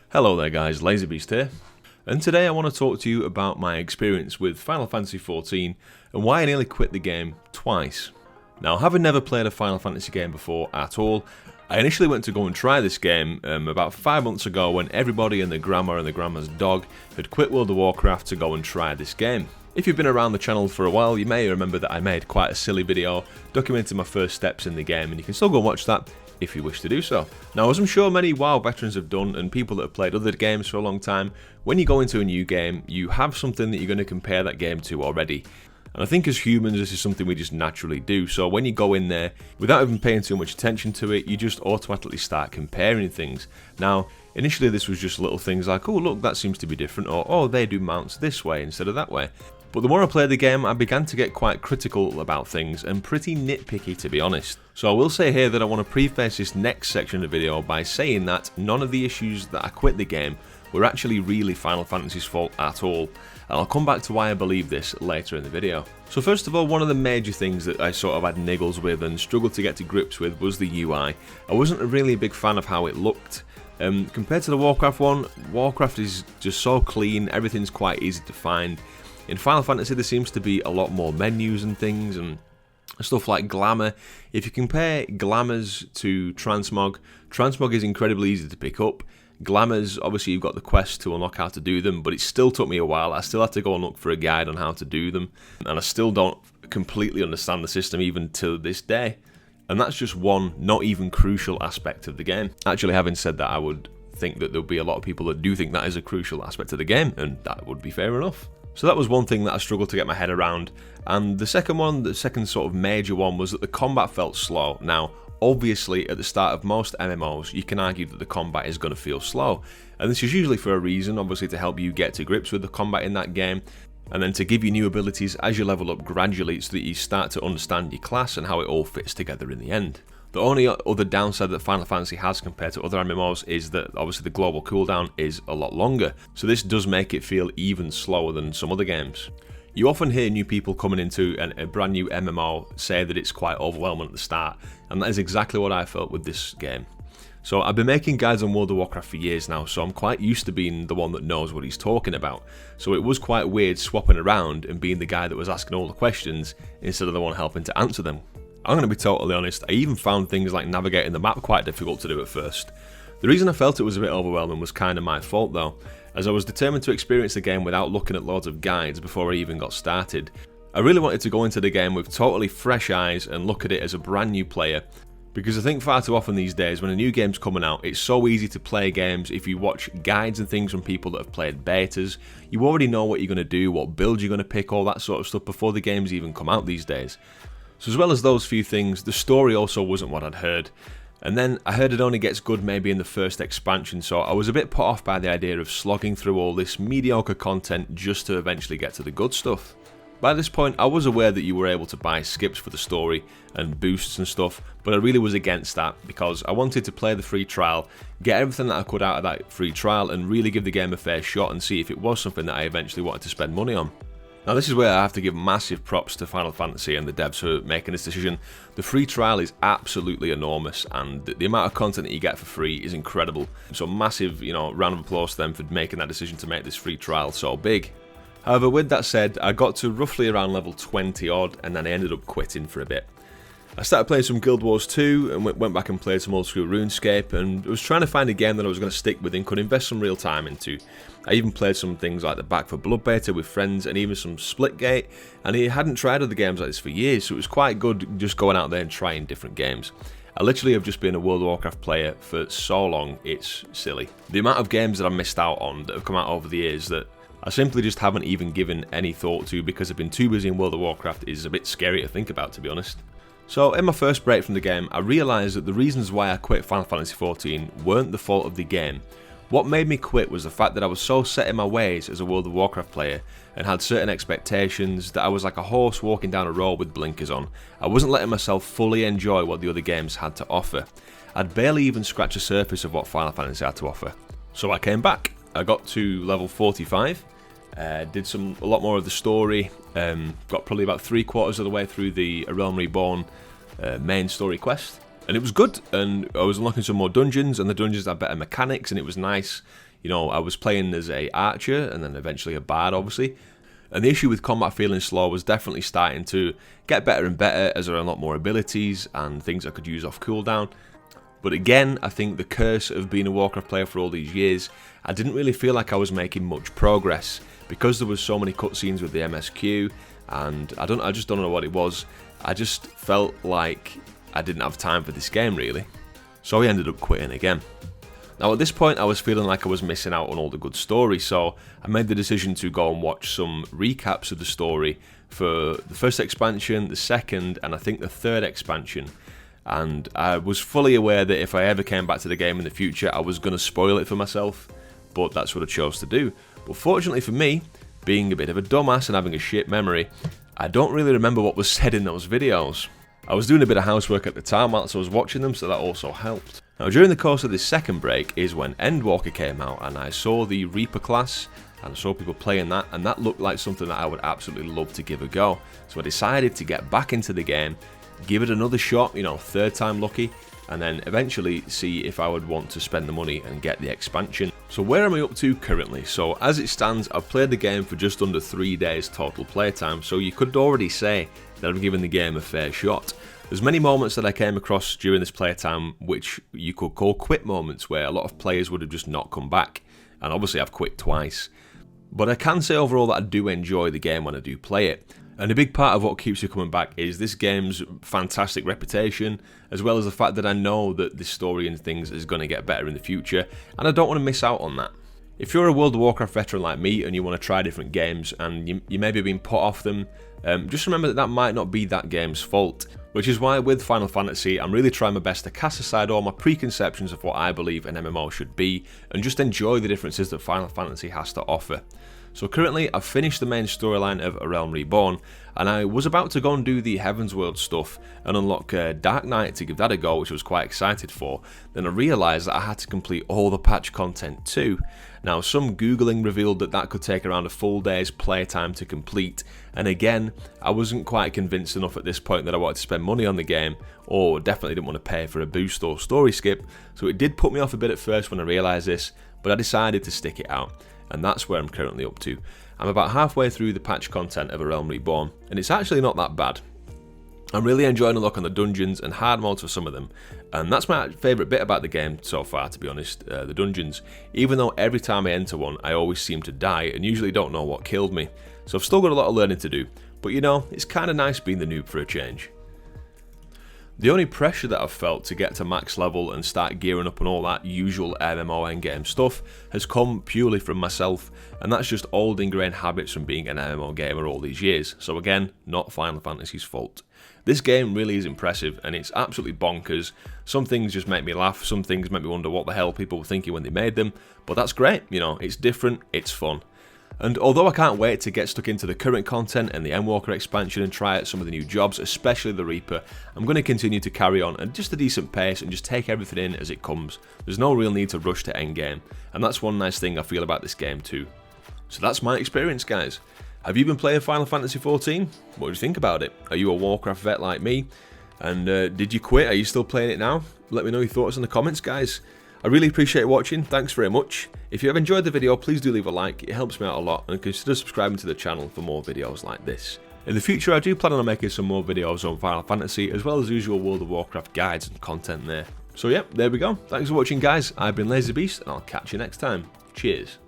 Hello there guys, LazyBeast here, and today I want to talk to you about my experience with Final Fantasy XIV and why I nearly quit the game twice. Now, having never played a Final Fantasy game before at all, I initially went to go and try this game about 5 months ago when everybody and their grandma and their grandma's dog had quit World of Warcraft to go and try this game. If you've been around the channel for a while, you may remember that I made quite a silly video documenting my first steps in the game, and you can still go and watch that if you wish to do so. Now, as I'm sure many WoW veterans have done and people that have played other games for a long time, when you go into a new game, you have something that you're going to compare that game to already. And I think as humans, this is something we just naturally do. So when you go in there, without even paying too much attention to it, you just automatically start comparing things. Now, initially this was just little things like, oh look, that seems to be different, or oh, they do mounts this way instead of that way. But the more I played the game, I began to get quite critical about things and pretty nitpicky, to be honest. So I will say here that I want to preface this next section of the video by saying that none of the issues that I quit the game were actually really Final Fantasy's fault at all, and I'll come back to why I believe this later in the video. So first of all, one of the major things that I sort of had niggles with and struggled to get to grips with was the UI. I wasn't really a big fan of how it looked. Compared to the Warcraft one, Warcraft is just so clean, everything's quite easy to find. In Final Fantasy there seems to be a lot more menus and things and stuff like glamour. If you compare glamours to transmog, transmog is incredibly easy to pick up. Glamours, obviously you've got the quest to unlock how to do them, but it still took me a while. I still had to go and look for a guide on how to do them, and I still don't completely understand the system even to this day. And that's just one not even crucial aspect of the game. Actually, having said that, I would think that there'll be a lot of people that do think that is a crucial aspect of the game, and that would be fair enough. So that was one thing that I struggled to get my head around. And the second sort of major one was that the combat felt slow. Now, obviously, at the start of most MMOs, you can argue that the combat is going to feel slow. And this is usually for a reason, obviously to help you get to grips with the combat in that game, and then to give you new abilities as you level up gradually so that you start to understand your class and how it all fits together in the end. The only other downside that Final Fantasy has compared to other MMOs is that obviously the global cooldown is a lot longer, so this does make it feel even slower than some other games. You often hear new people coming into a brand new MMO say that it's quite overwhelming at the start, and that is exactly what I felt with this game. So I've been making guides on World of Warcraft for years now, so I'm quite used to being the one that knows what he's talking about. So it was quite weird swapping around and being the guy that was asking all the questions instead of the one helping to answer them. I'm going to be totally honest, I even found things like navigating the map quite difficult to do at first. The reason I felt it was a bit overwhelming was kind of my fault though, as I was determined to experience the game without looking at loads of guides before I even got started. I really wanted to go into the game with totally fresh eyes and look at it as a brand new player, because I think far too often these days when a new game's coming out, it's so easy to play games if you watch guides and things from people that have played betas. You already know what you're going to do, what build you're going to pick, all that sort of stuff before the games even come out these days. So as well as those few things, the story also wasn't what I'd heard. And then I heard it only gets good maybe in the first expansion, so I was a bit put off by the idea of slogging through all this mediocre content just to eventually get to the good stuff. By this point, I was aware that you were able to buy skips for the story and boosts and stuff, but I really was against that because I wanted to play the free trial, get everything that I could out of that free trial and really give the game a fair shot and see if it was something that I eventually wanted to spend money on. Now this is where I have to give massive props to Final Fantasy and the devs for making this decision. The free trial is absolutely enormous and the amount of content that you get for free is incredible. So massive, round of applause to them for making that decision to make this free trial so big. However, with that said, I got to roughly around level 20 odd and then I ended up quitting for a bit. I started playing some Guild Wars 2 and went back and played some old school RuneScape, and I was trying to find a game that I was going to stick with and could invest some real time into. I even played some things like the Back 4 Blood beta with friends and even some Splitgate, and I hadn't tried other games like this for years, so it was quite good just going out there and trying different games. I literally have just been a World of Warcraft player for so long, it's silly. The amount of games that I missed out on that have come out over the years that I simply just haven't even given any thought to because I've been too busy in World of Warcraft is a bit scary to think about, to be honest. So in my first break from the game, I realised that the reasons why I quit Final Fantasy XIV weren't the fault of the game. What made me quit was the fact that I was so set in my ways as a World of Warcraft player and had certain expectations that I was like a horse walking down a road with blinkers on. I wasn't letting myself fully enjoy what the other games had to offer. I'd barely even scratched the surface of what Final Fantasy had to offer. So I came back. I got to level 45, did a lot more of the story, got probably about 3/4 of the way through the A Realm Reborn main story quest, and it was good, and I was unlocking some more dungeons, and the dungeons had better mechanics, and it was nice, You know, I was playing as a archer and then eventually a bard, obviously. And the issue with combat feeling slow was definitely starting to get better and better as there are a lot more abilities and things I could use off cooldown. But again, I think the curse of being a Warcraft player for all these years, I didn't really feel like I was making much progress because there was so many cutscenes with the MSQ, and I just don't know what it was. I just felt like I didn't have time for this game really. So I ended up quitting again. Now at this point I was feeling like I was missing out on all the good story, so I made the decision to go and watch some recaps of the story for the first expansion, the second, and I think the third expansion. And I was fully aware that if I ever came back to the game in the future I was going to spoil it for myself, but that's what I chose to do. But fortunately for me, being a bit of a dumbass and having a shit memory, I don't really remember what was said in those videos. I was doing a bit of housework at the time whilst I was watching them, so that also helped. Now during the course of this second break is when Endwalker came out, and I saw the Reaper class and I saw people playing that, and that looked like something that I would absolutely love to give a go. So I decided to get back into the game, give it another shot, you know, third time lucky, and then eventually see if I would want to spend the money and get the expansion. So where am I up to currently? So as it stands, I've played the game for just under 3 days total playtime, so you could already say that I've given the game a fair shot. There's many moments that I came across during this playtime which you could call quit moments, where a lot of players would have just not come back, and obviously I've quit twice. But I can say overall that I do enjoy the game when I do play it. And a big part of what keeps you coming back is this game's fantastic reputation, as well as the fact that I know that this story and things is going to get better in the future, and I don't want to miss out on that. If you're a World of Warcraft veteran like me and you want to try different games and you maybe been put off them, just remember that that might not be that game's fault. Which is why with Final Fantasy, I'm really trying my best to cast aside all my preconceptions of what I believe an MMO should be, and just enjoy the differences that Final Fantasy has to offer. So currently I've finished the main storyline of A Realm Reborn, and I was about to go and do the Heavensward stuff and unlock Dark Knight to give that a go, which I was quite excited for. Then I realised that I had to complete all the patch content too. Now some googling revealed that that could take around a full day's playtime to complete, and again I wasn't quite convinced enough at this point that I wanted to spend money on the game, or definitely didn't want to pay for a boost or story skip, so it did put me off a bit at first when I realised this, but I decided to stick it out. And that's where I'm currently up to. I'm about halfway through the patch content of A Realm Reborn, and it's actually not that bad. I'm really enjoying unlocking the dungeons and hard modes for some of them, and that's my favourite bit about the game so far, to be honest, the dungeons. Even though every time I enter one I always seem to die and usually don't know what killed me, so I've still got a lot of learning to do, but you know, it's kind of nice being the noob for a change. The only pressure that I've felt to get to max level and start gearing up on all that usual MMO endgame stuff has come purely from myself, and that's just old ingrained habits from being an MMO gamer all these years, so again, not Final Fantasy's fault. This game really is impressive and it's absolutely bonkers. Some things just make me laugh, some things make me wonder what the hell people were thinking when they made them, but that's great, you know, it's different, it's fun. And although I can't wait to get stuck into the current content and the Endwalker expansion and try out some of the new jobs, especially the Reaper, I'm going to continue to carry on at just a decent pace and just take everything in as it comes. There's no real need to rush to endgame, and that's one nice thing I feel about this game too. So that's my experience, guys. Have you been playing Final Fantasy XIV? What do you think about it? Are you a Warcraft vet like me? And did you quit? Are you still playing it now? Let me know your thoughts in the comments, guys. I really appreciate watching, thanks very much. If you have enjoyed the video, please do leave a like, it helps me out a lot, and consider subscribing to the channel for more videos like this. In the future I do plan on making some more videos on Final Fantasy, as well as usual World of Warcraft guides and content there. So yeah, there we go. Thanks for watching guys, I've been LazyBeast, and I'll catch you next time. Cheers.